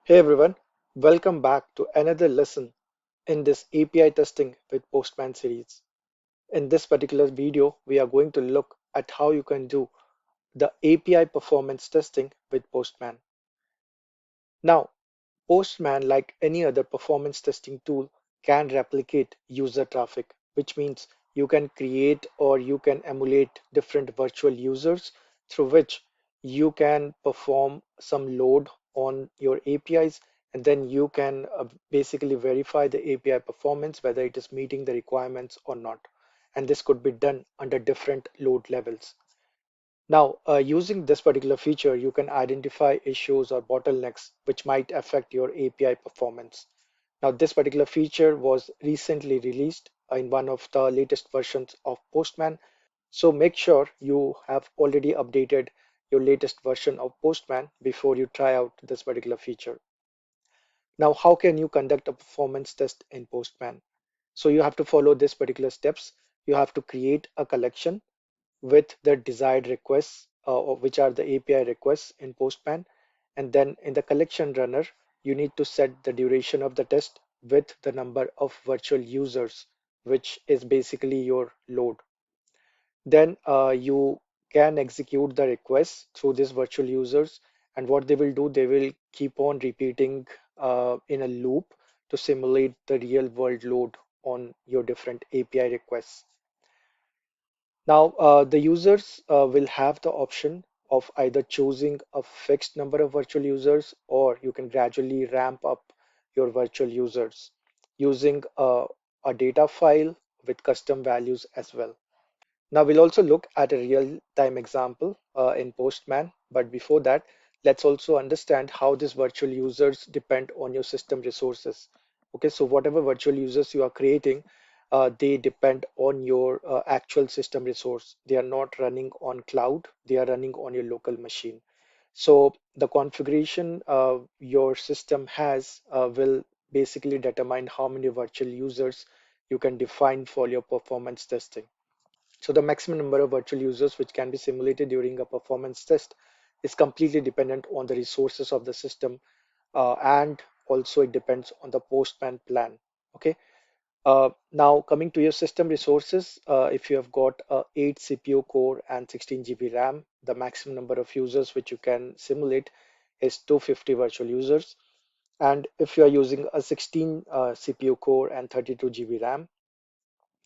Hey everyone, welcome back to another lesson in this API testing with Postman series. In this particular video, we are going to look at how you can do the API performance testing with Postman. Now, Postman, like any other performance testing tool, can replicate user traffic, which means you can create or you can emulate different virtual users through which you can perform some load on your APIs, and then you can basically verify the API performance, whether it is meeting the requirements or not. And this could be done under different load levels. Now, using this particular feature, you can identify issues or bottlenecks which might affect your API performance. Now, this particular feature was recently released in one of the latest versions of Postman. So make sure you have already updated your latest version of Postman before you try out this particular feature. Now, how can you conduct a performance test in Postman? So you have to follow this particular steps. You have to create a collection with the desired requests, which are the API requests in Postman. And then in the collection runner, you need to set the duration of the test with the number of virtual users, which is basically your load. Then you can execute the requests through these virtual users. And what they will do, they will keep on repeating in a loop to simulate the real world load on your different API requests. Now, the users will have the option of either choosing a fixed number of virtual users, or you can gradually ramp up your virtual users using a data file with custom values as well. Now, we'll also look at a real-time example in Postman, but before that, let's also understand how these virtual users depend on your system resources. Okay, so whatever virtual users you are creating, they depend on your actual system resource. They are not running on cloud, they are running on your local machine. So the configuration your system has will basically determine how many virtual users you can define for your performance testing. So the maximum number of virtual users which can be simulated during a performance test is completely dependent on the resources of the system, and also it depends on the Postman plan. Okay. Now coming to your system resources, if you have got a 8 CPU core and 16 GB RAM, the maximum number of users which you can simulate is 250 virtual users. And if you are using a 16 CPU core and 32 GB RAM,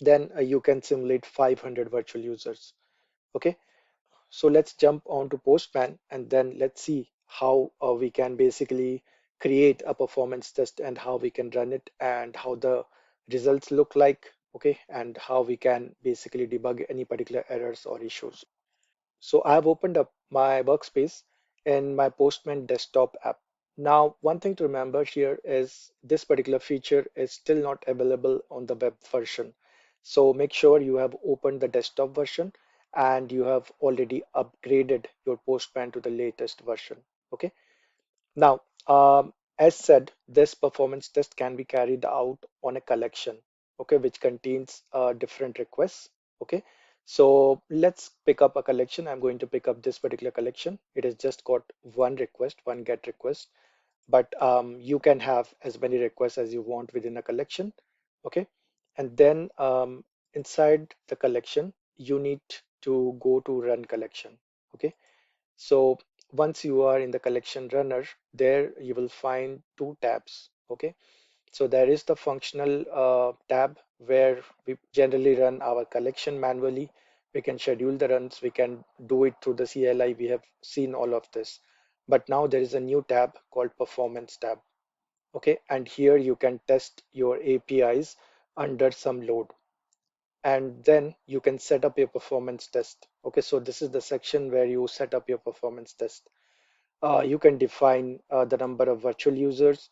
then you can simulate 500 virtual users. Okay, so let's jump on to Postman and then let's see how we can basically create a performance test and how we can run it and how the results look like. Okay, and how we can basically debug any particular errors or issues. So I have opened up my workspace in my Postman desktop app. Now, one thing to remember here is this particular feature is still not available on the web version. So make sure you have opened the desktop version and you have already upgraded your Postman to the latest version. Okay. Now, as said, this performance test can be carried out on a collection, okay, which contains different requests. Okay, so let's pick up a collection. I'm going to pick up this particular collection. It has just got one request, one get request, but you can have as many requests as you want within a collection. Okay, and then inside the collection, you need to go to run collection. Okay, so once you are in the collection runner, there you will find two tabs. Okay, so there is the functional tab where we generally run our collection manually. We can schedule the runs, we can do it through the CLI. We have seen all of this. But now there is a new tab called performance tab. Okay, and here you can test your APIs under some load, and then you can set up your performance test. Okay, so this is the section where you set up your performance test. You can define the number of virtual users.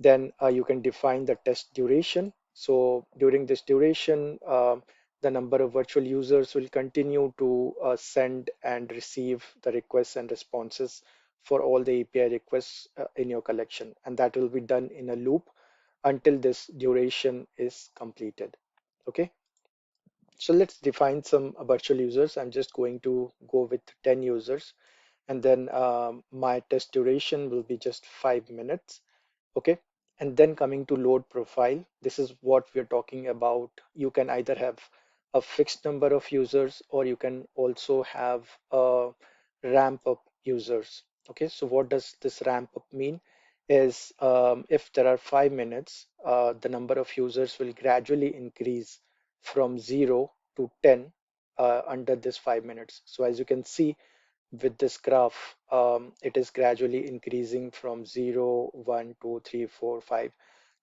Then you can define the test duration. So during this duration, the number of virtual users will continue to send and receive the requests and responses for all the API requests in your collection. And that will be done in a loop until this duration is completed. Okay. So let's define some virtual users. I'm just going to go with 10 users. and then my test duration will be just 5 minutes. Okay, and then coming to load profile, this is what we're talking about. You can either have a fixed number of users, or you can also have a ramp up users. Okay, so what does this ramp up mean is, if there are 5 minutes, the number of users will gradually increase from 0 to 10 under this 5 minutes. So as you can see with this graph, it is gradually increasing from 0, 1, 2, 3, 4, 5.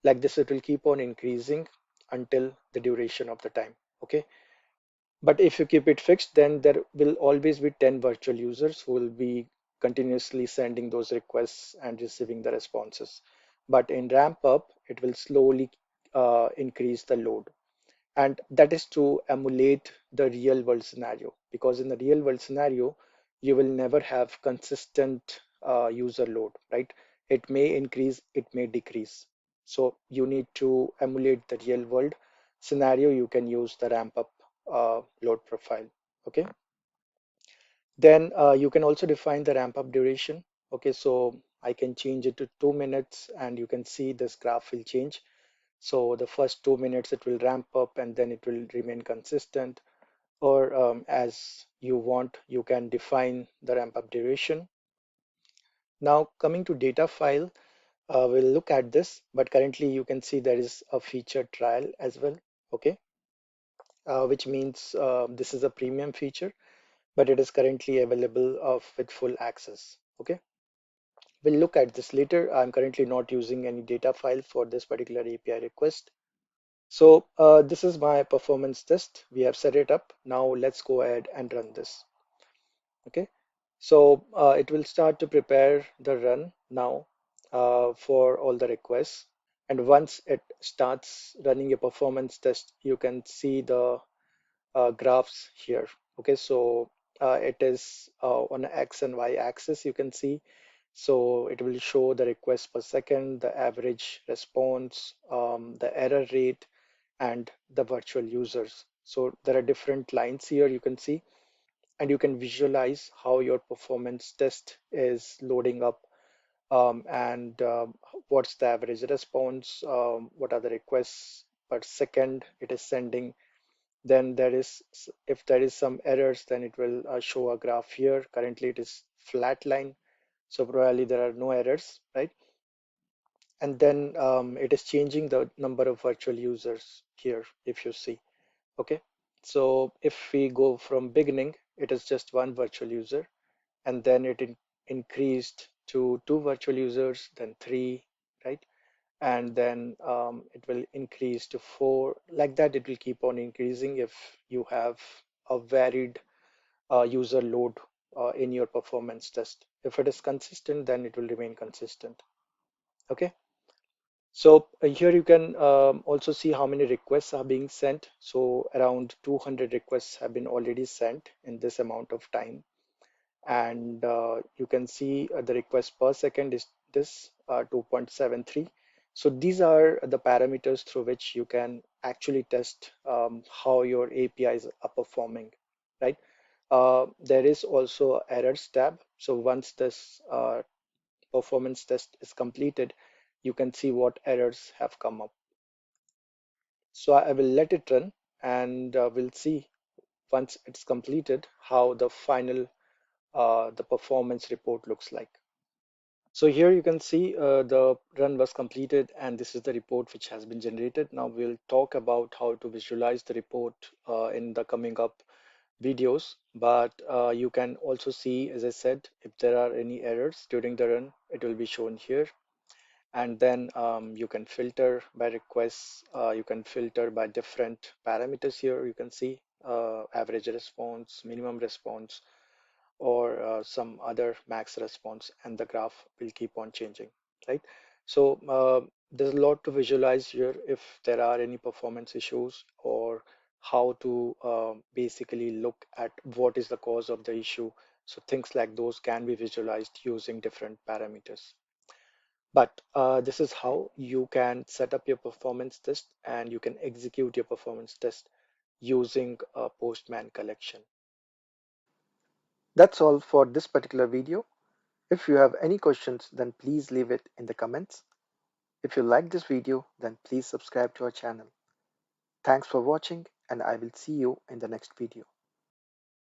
Like this, it will keep on increasing until the duration of the time. Okay. But if you keep it fixed, then there will always be 10 virtual users who will be continuously sending those requests and receiving the responses. But in ramp up, it will slowly increase the load, and that is to emulate the real world scenario, because in the real world scenario you will never have consistent user load, right? It may increase, it may decrease. So you need to emulate the real world scenario. You can use the ramp up load profile. Okay, then you can also define the ramp up duration. Okay, so I can change it to 2 minutes, and you can see this graph will change. So the first 2 minutes it will ramp up, and then it will remain consistent. Or as you want, you can define the ramp up duration. Now coming to data file, we'll look at this, but currently you can see there is a feature trial as well. Okay, which means this is a premium feature, but it is currently available with full access. Okay, we'll look at this later. I'm currently not using any data file for this particular API request. So this is my performance test. We have set it up. Now let's go ahead and run this. Okay. So it will start to prepare the run now for all the requests. And once it starts running a performance test, you can see the graphs here. Okay. So it is on X and Y axis, you can see. So it will show the requests per second, the average response, the error rate, and the virtual users. So there are different lines here you can see, and you can visualize how your performance test is loading up, and what's the average response, what are the requests per second it is sending. Then there is, if there is some errors, then it will show a graph here. Currently it is flat line, so probably there are no errors, right? And then it is changing the number of virtual users here, if you see. Okay, so if we go from beginning, it is just one virtual user, and then it increased to two virtual users, then three, right? And then it will increase to four. Like that, it will keep on increasing if you have a varied user load in your performance test. If it is consistent, then it will remain consistent. Okay. So here you can also see how many requests are being sent. So around 200 requests have been already sent in this amount of time. And you can see the request per second is this 2.73. So these are the parameters through which you can actually test how your APIs are performing, right? There is also errors tab. So once this performance test is completed, you can see what errors have come up. So I will let it run, and we'll see once it's completed how the final the performance report looks like. So here you can see the run was completed, and this is the report which has been generated. Now we'll talk about how to visualize the report in the coming up videos, but you can also see, as I said, if there are any errors during the run, it will be shown here. And then you can filter by requests, you can filter by different parameters here. You can see average response, minimum response, or some other max response, and the graph will keep on changing, right? So there's a lot to visualize here if there are any performance issues, or how to basically look at what is the cause of the issue. So things like those can be visualized using different parameters. But this is how you can set up your performance test, and you can execute your performance test using a Postman collection. That's all for this particular video. If you have any questions, then please leave it in the comments. If you like this video, then please subscribe to our channel. Thanks for watching, and I will see you in the next video.